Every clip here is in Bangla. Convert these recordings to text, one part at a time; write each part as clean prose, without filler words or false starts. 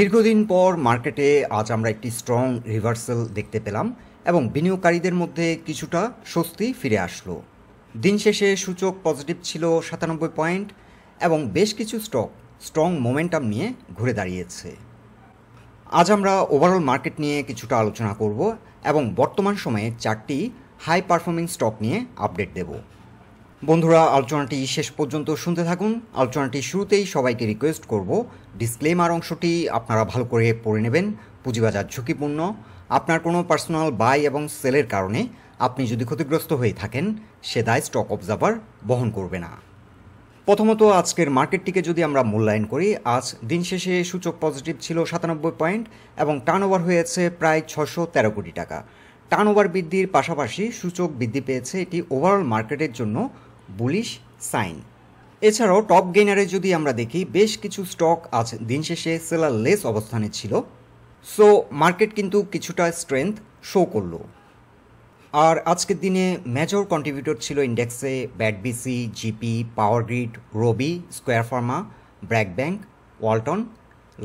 দীর্ঘদিন পর মার্কেটে আজ আমরা একটি স্ট্রং রিভার্সাল দেখতে পেলাম এবং বিনিয়োগকারীদের মধ্যে কিছুটা স্বস্তি ফিরে আসলো। দিন শেষে সূচক পজিটিভ ছিল 97 পয়েন্ট এবং বেশ কিছু স্টক স্ট্রং মোমেন্টাম নিয়ে ঘুরে দাঁড়িয়েছে। আজ আমরা ওভারঅল মার্কেট নিয়ে কিছুটা আলোচনা করব এবং বর্তমান সময়ে 4টি হাই পারফর্মিং স্টক নিয়ে আপডেট দেব। বন্ধুরা, আলোচনাটি শেষ পর্যন্ত শুনতে থাকুন। আলোচনাটি শুরুতেই সবাইকে রিকোয়েস্ট করব, ডিসক্লেমার অংশটি আপনারা ভালো করে পড়ে নেবেন। পুঁজিবাজার ঝুঁকিপূর্ণ। আপনার কোনো পার্সোনাল বাই এবং সেলের কারণে আপনি যদি ক্ষতিগ্রস্ত হয়ে থাকেন, সে দায় স্টক অবজার্ভার বহন করবে না। প্রথমত আজকের মার্কেটটিকে যদি আমরা মূল্যায়ন করি, আজ দিন শেষে সূচক পজিটিভ ছিল 97 পয়েন্ট এবং টার্নওভার হয়েছে প্রায় 613 কোটি টাকা। টার্নওভার বৃদ্ধির পাশাপাশি সূচক বৃদ্ধি পেয়েছে, এটি ওভারঅল মার্কেটের জন্য বুলিশ সাইন। এছাড়াও টপ গেইনারে যদি আমরা দেখি, বেশ কিছু স্টক আজ দিন শেষে সেলার লেস অবস্থানে ছিল। সো মার্কেট কিন্তু কিছুটা স্ট্রেংথ শো করলো। আর আজকের দিনে মেজর কন্ট্রিবিউটর ছিল ইন্ডেক্সে ব্যাডবিসি, GP, power grid, Robi, square pharma, BRAC bank, Walton,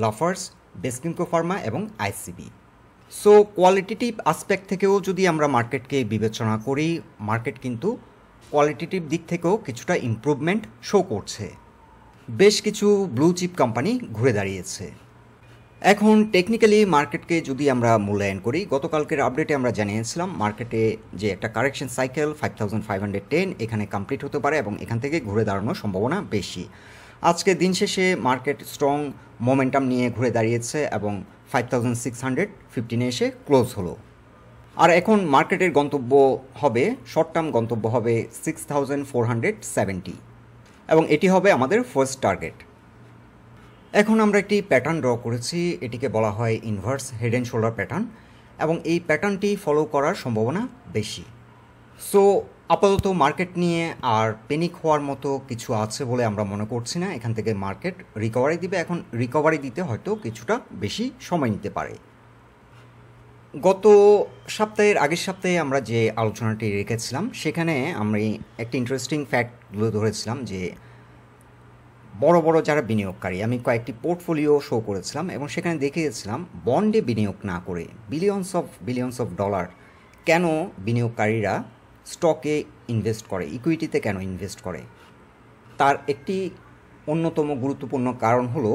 Lafarge, Beximco pharma এবং আইসিবি। সো কোয়ালিটেটিভ আসপেক্ট থেকেও যদি আমরা মার্কেটকে বিবেচনা করি, মার্কেট কিন্তু কোয়ালিটেটিভ দিক থেকেও কিছুটা ইমপ্রুভমেন্ট শো করছে। বেশ কিছু ব্লু চিপ কোম্পানি ঘুরে দাঁড়িয়েছে। এখন টেকনিক্যালি মার্কেটকে যদি আমরা মূল্যায়ন করি, গতকালকের আপডেটে আমরা জানিয়েছিলাম মার্কেটে যে একটা কারেকশন সাইকেল 5510 এখানে কমপ্লিট হতে পারে এবং এখান থেকে ঘুরে দাঁড়ানোর সম্ভাবনা বেশি। আজকে দিন শেষে মার্কেট স্ট্রং মোমেন্টাম নিয়ে ঘুরে দাঁড়িয়েছে এবং 5615 এসে ক্লোজ হলো। আর এখন মার্কেটের গন্তব্য হবে, শর্ট টার্ম গন্তব্য হবে 6470 এবং এটি হবে আমাদের ফার্স্ট টার্গেট। এখন আমরা একটি প্যাটার্ন ড্র করেছি, এটিকে বলা হয় inverse head and shoulder pattern এবং এই প্যাটার্নটি ফলো করার সম্ভাবনা বেশি। সো আপাতত মার্কেট নিয়ে আর প্যানিক হওয়ার মতো কিছু আছে বলে আমরা মনে করছি না। এখান থেকে মার্কেট রিকভারি দিবে। এখন রিকভারি দিতে হয়তো কিছুটা বেশি সময় নিতে পারে। গত সপ্তাহের আগের সপ্তাহে আমরা যে আলোচনাটি রেখেছিলাম, সেখানে আমরা একটি ইন্টারেস্টিং ফ্যাক্টগুলো ধরেছিলাম যে বড় বড় যারা বিনিয়োগকারী, আমি কয়েকটি পোর্টফোলিও শো করেছিলাম এবং সেখানে দেখিয়েছিলাম বন্ডে বিনিয়োগ না করে বিলিয়নস অফ ডলার কেন বিনিয়োগকারীরা স্টকে ইনভেস্ট করে, ইকুইটিতে কেন ইনভেস্ট করে। তার একটি অন্যতম গুরুত্বপূর্ণ কারণ হলো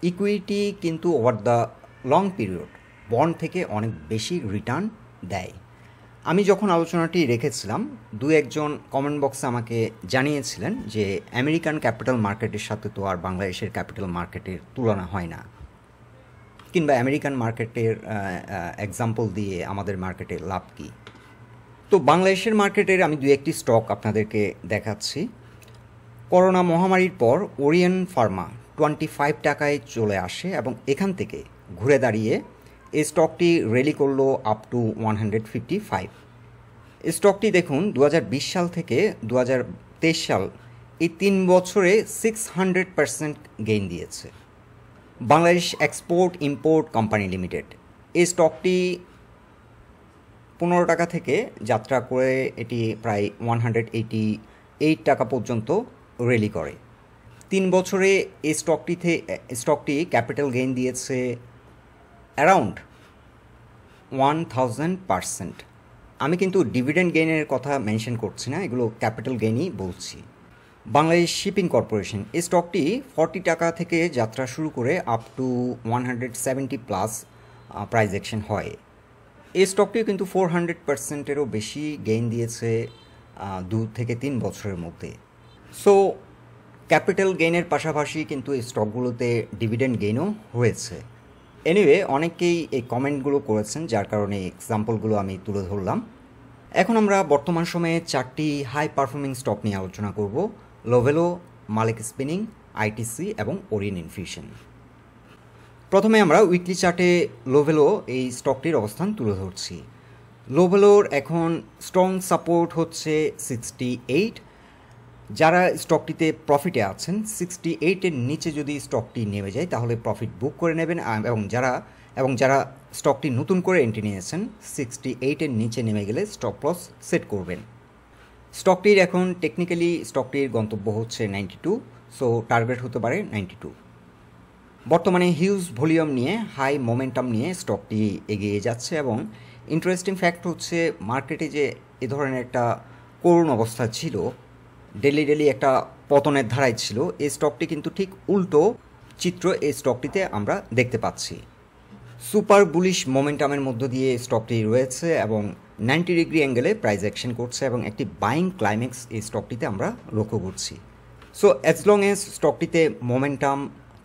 ইকুইটি কিন্তু over the long period bond থেকে অনেক বেশি রিটার্ন দেয়। আমি যখন আলোচনাটি রেখেছিলাম, দু একজন কমেন্ট বক্সে আমাকে জানিয়েছিলেন যে আমেরিকান ক্যাপিটাল মার্কেটের সাথে তো আর বাংলাদেশের ক্যাপিটাল মার্কেটের তুলনা হয় না, কিংবা আমেরিকান মার্কেটের এক্সাম্পল দিয়ে আমাদের মার্কেটের লাভ কী। তো বাংলাদেশের মার্কেটের আমি দু একটি স্টক আপনাদেরকে দেখাচ্ছি। করোনা মহামারীর পর ওরিয়ন ফার্মা 25 টাকায় চলে আসে এবং এখান থেকে ঘুরে দাঁড়িয়ে এই স্টকটি র্যালি করলো আপ টু 155। এই স্টকটি দেখুন 2020 সাল থেকে 2023 সাল, এই 3 বছরে 600% গেইন দিয়েছে। Bangladesh export import company limited, এই স্টকটি 15 টাকা থেকে যাত্রা করে এটি প্রায় 188 টাকা পর্যন্ত র্যালি করে। 3 বছরে এই স্টকটি ক্যাপিটাল গেইন দিয়েছে অ্যারাউন্ড 1000%। আমি কিন্তু ডিভিডেন্ড গেইনের কথা মেনশন করছি না, এগুলো ক্যাপিটাল গেইনই বলছি। বাংলাদেশ শিপিং কর্পোরেশন, এই স্টকটি 40 টাকা থেকে যাত্রা শুরু করে আপ টু 170+ প্রাইস অ্যাকশন হয়। এই স্টকটিও কিন্তু 400%-এরও বেশি গেইন দিয়েছে 2 থেকে 3 বছরের মধ্যে। সো ক্যাপিটাল গেইনের পাশাপাশি কিন্তু এই স্টকগুলোতে ডিভিডেন্ড গেইনও হয়েছে। এনিওয়ে, অনেকেই এই কমেন্টগুলো করেছেন, যার কারণে এক্সাম্পলগুলো আমি তুলে ধরলাম। এখন আমরা বর্তমান সময়ে 4টি হাই পারফর্মিং স্টক নিয়ে আলোচনা করব: লোভেলো, মালিক স্পিনিং, আইটিসি এবং ওরিয়ন ইনফিউশন। প্রথমে আমরা উইকলি চার্টে লোভেলো এই স্টকটির অবস্থান তুলে ধরছি। লোভেলোর এখন স্ট্রং সাপোর্ট হচ্ছে 68। যারা স্টকটিতে প্রফিটে আছেন, 68-এর নিচে যদি স্টকটি নেমে যায় তাহলে প্রফিট বুক করে নেবেন এবং যারা স্টকটি নতুন করে এন্ট্রি নিয়েছেন 68-এর নিচে নেমে গেলে স্টপ লস সেট করবেন। স্টকটির এখন টেকনিক্যালি স্টকটির গন্তব্য হচ্ছে 92, সো টার্গেট হতে পারে 92। বর্তমানে হিউজ ভলিউম নিয়ে হাই মোমেন্টাম নিয়ে স্টকটি এগিয়ে যাচ্ছে এবং ইন্টারেস্টিং ফ্যাক্ট হচ্ছে মার্কেটে যে এ ধরনের একটা করুণ অবস্থা ছিল, ডেলি একটা পতনের ধারায় ছিল, এই স্টকটি কিন্তু ঠিক উল্টো চিত্র এই স্টকটিতে আমরা দেখতে পাচ্ছি। সুপার বুলিশ মোমেন্টামের মধ্য দিয়ে স্টকটি রয়েছে এবং 90 ডিগ্রি অ্যাঙ্গেলে প্রাইস অ্যাকশন করছে এবং একটি বাইং ক্লাইম্যাক্স এই স্টকটিতে আমরা লক্ষ্য করছি। সো অ্যাজ লং এজ স্টকটিতে মোমেন্টাম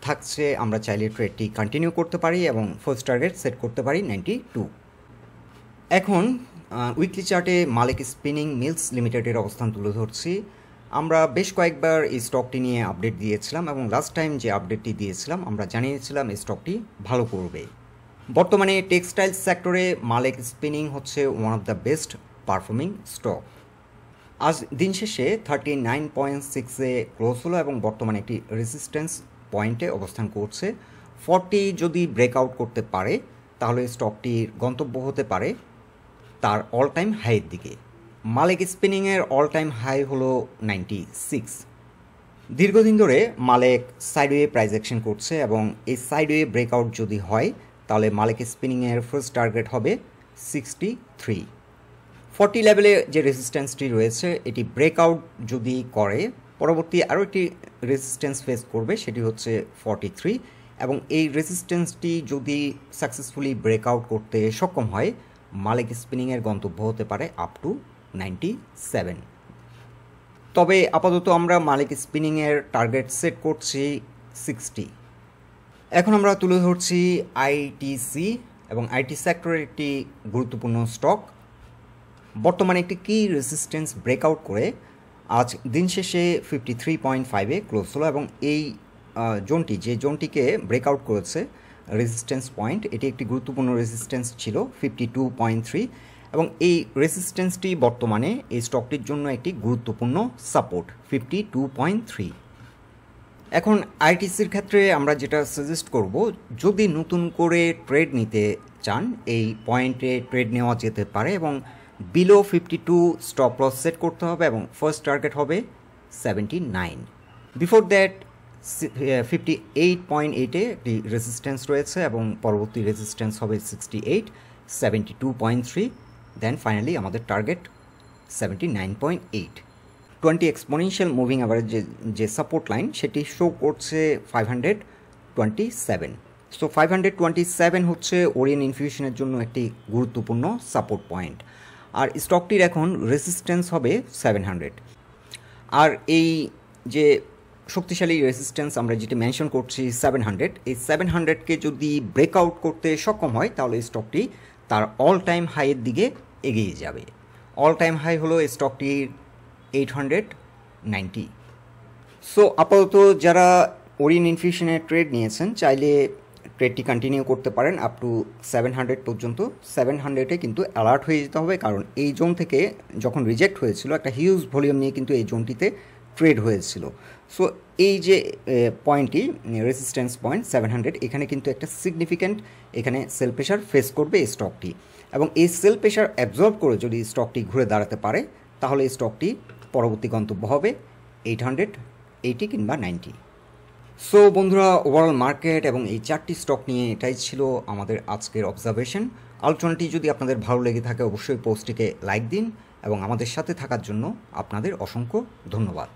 থাকছে, আমরা চাইলে ট্রেডটি কন্টিনিউ করতে পারি এবং ফার্স্ট টার্গেট সেট করতে পারি 92। এখন উইকলি চার্টে মালিক স্পিনিং মিলস লিমিটেডের অবস্থান তুলে ধরছি। আমরা বেশ কয়েকবার এই স্টকটি নিয়ে আপডেট দিয়েছিলাম এবং লাস্ট টাইম যে আপডেটটি দিয়েছিলাম আমরা জানিয়েছিলাম এই স্টকটি ভালো করবে। বর্তমানে টেক্সটাইল সেক্টরে মালিক স্পিনিং হচ্ছে one of the best performing stock. আজ দিন শেষে 39.6-এ ক্লোজ হলো এবং বর্তমানে একটি রেজিস্ট্যান্স পয়েন্টে অবস্থান করছে। 40 যদি ব্রেকআউট করতে পারে তাহলে স্টকটির গন্তব্য হতে পারে তার অল টাইম হাইয়ের দিকে। মালিক স্পিনিংয়ের অল টাইম হাই হলো 96। দীর্ঘদিন ধরে মালিক সাইডওয়ে প্রাইস অ্যাকশন করছে এবং এই সাইডওয়ে ব্রেকআউট যদি হয় তাহলে মালিক স্পিনিংয়ের ফার্স্ট টার্গেট হবে 63। 40 লেভেলে যে রেজিস্ট্যান্সটি রয়েছে এটি ব্রেকআউট যদি করে পরবর্তী আরও একটি রেজিস্ট্যান্স ফেস করবে, সেটি হচ্ছে 43 এবং এই রেজিস্ট্যান্সটি যদি সাকসেসফুলি ব্রেকআউট করতে সক্ষম হয় মালিক স্পিনিংয়ের গন্তব্য হতে পারে আপ টু 97। তবে আপাতত আমরা মালিক স্পিনিংয়ের টার্গেট সেট করছি 60। এখন আমরা তুলে ধরছি আইটিসি এবং আইটি সেক্টরের একটি গুরুত্বপূর্ণ স্টক। বর্তমানে একটি কি রেজিস্ট্যান্স ব্রেকআউট করে আজ দিন শেষে 53.5-এ ক্লোজ হলো এবং এই জোনটি যে জোনটিকে ব্রেকআউট করেছে রেজিস্ট্যান্স পয়েন্ট, এটি একটি গুরুত্বপূর্ণ রেজিস্ট্যান্স ছিল 52.3 এবং এই রেজিস্ট্যান্সটি বর্তমানে এই স্টকটির জন্য একটি গুরুত্বপূর্ণ সাপোর্ট 52.3। এখন আইটিসির ক্ষেত্রে আমরা যেটা সাজেস্ট করব, যদি নতুন করে ট্রেড নিতে চান এই পয়েন্টে ট্রেড নেওয়া যেতে পারে এবং বিলো 52 স্টপ লস সেট করতে হবে এবং ফার্স্ট টার্গেট হবে 79। বিফোর দ্যাট 58.8-এ একটি রেজিস্ট্যান্স রয়েছে এবং পরবর্তী রেজিস্ট্যান্স হবে 68, 72.3, দেন ফাইনালি আমাদের টার্গেট 79.8। 20 এক্সপোনেনশিয়াল মুভিং অ্যাভারেজ যে সাপোর্ট লাইন সেটি শো করছে 527। সো 527 হচ্ছে ওরিয়েন্ট ইনফিউশনের জন্য একটি গুরুত্বপূর্ণ সাপোর্ট পয়েন্ট আর স্টকটির এখন রেজিস্ট্যান্স হবে 700। আর এই যে শক্তিশালী রেজিস্ট্যান্স আমরা যেটি মেনশন করছি 700, এই 700কে যদি ব্রেকআউট করতে সক্ষম হয় তাহলে স্টকটি তার অল টাইম হাইয়ের দিকে এগিয়ে যাবে। অল টাইম হাই হলো স্টকটির 890। সো আপাতত যারা ওরিয়েন্ট ইনফিউশনে ট্রেড নিয়েছেন চাইলে ট্রেডটি কন্টিনিউ করতে পারেন আপ টু 700 পর্যন্ত। 700-এ কিন্তু অ্যালার্ট হয়ে যেতে হবে, কারণ এই জোন থেকে যখন রিজেক্ট হয়েছিল একটা হিউজ ভলিউম নিয়ে কিন্তু এই জোনটিতে ট্রেড হয়েছিল। সো এই যে পয়েন্টটি রেজিস্ট্যান্স পয়েন্ট 700, এখানে কিন্তু একটা সিগনিফিক্যান্ট এখানে সেল প্রেশার ফেস করবে এই স্টকটি এবং এই সেল প্রেশার অ্যাবজর্ব করে যদি স্টকটি ঘুরে দাঁড়াতে পারে তাহলে এই স্টকটি পরবর্তী গন্তব্য হবে 880 কিংবা 90। সো বন্ধুরা, ওভারঅল মার্কেট এবং এই চারটি স্টক নিয়ে এটাই ছিল আমাদের আজকের অবজারভেশন। আলোচনাটি যদি আপনাদের ভালো লেগে থাকে অবশ্যই পোস্টটিকে লাইক দিন এবং আমাদের সাথে থাকার জন্য আপনাদের অসংখ্য ধন্যবাদ।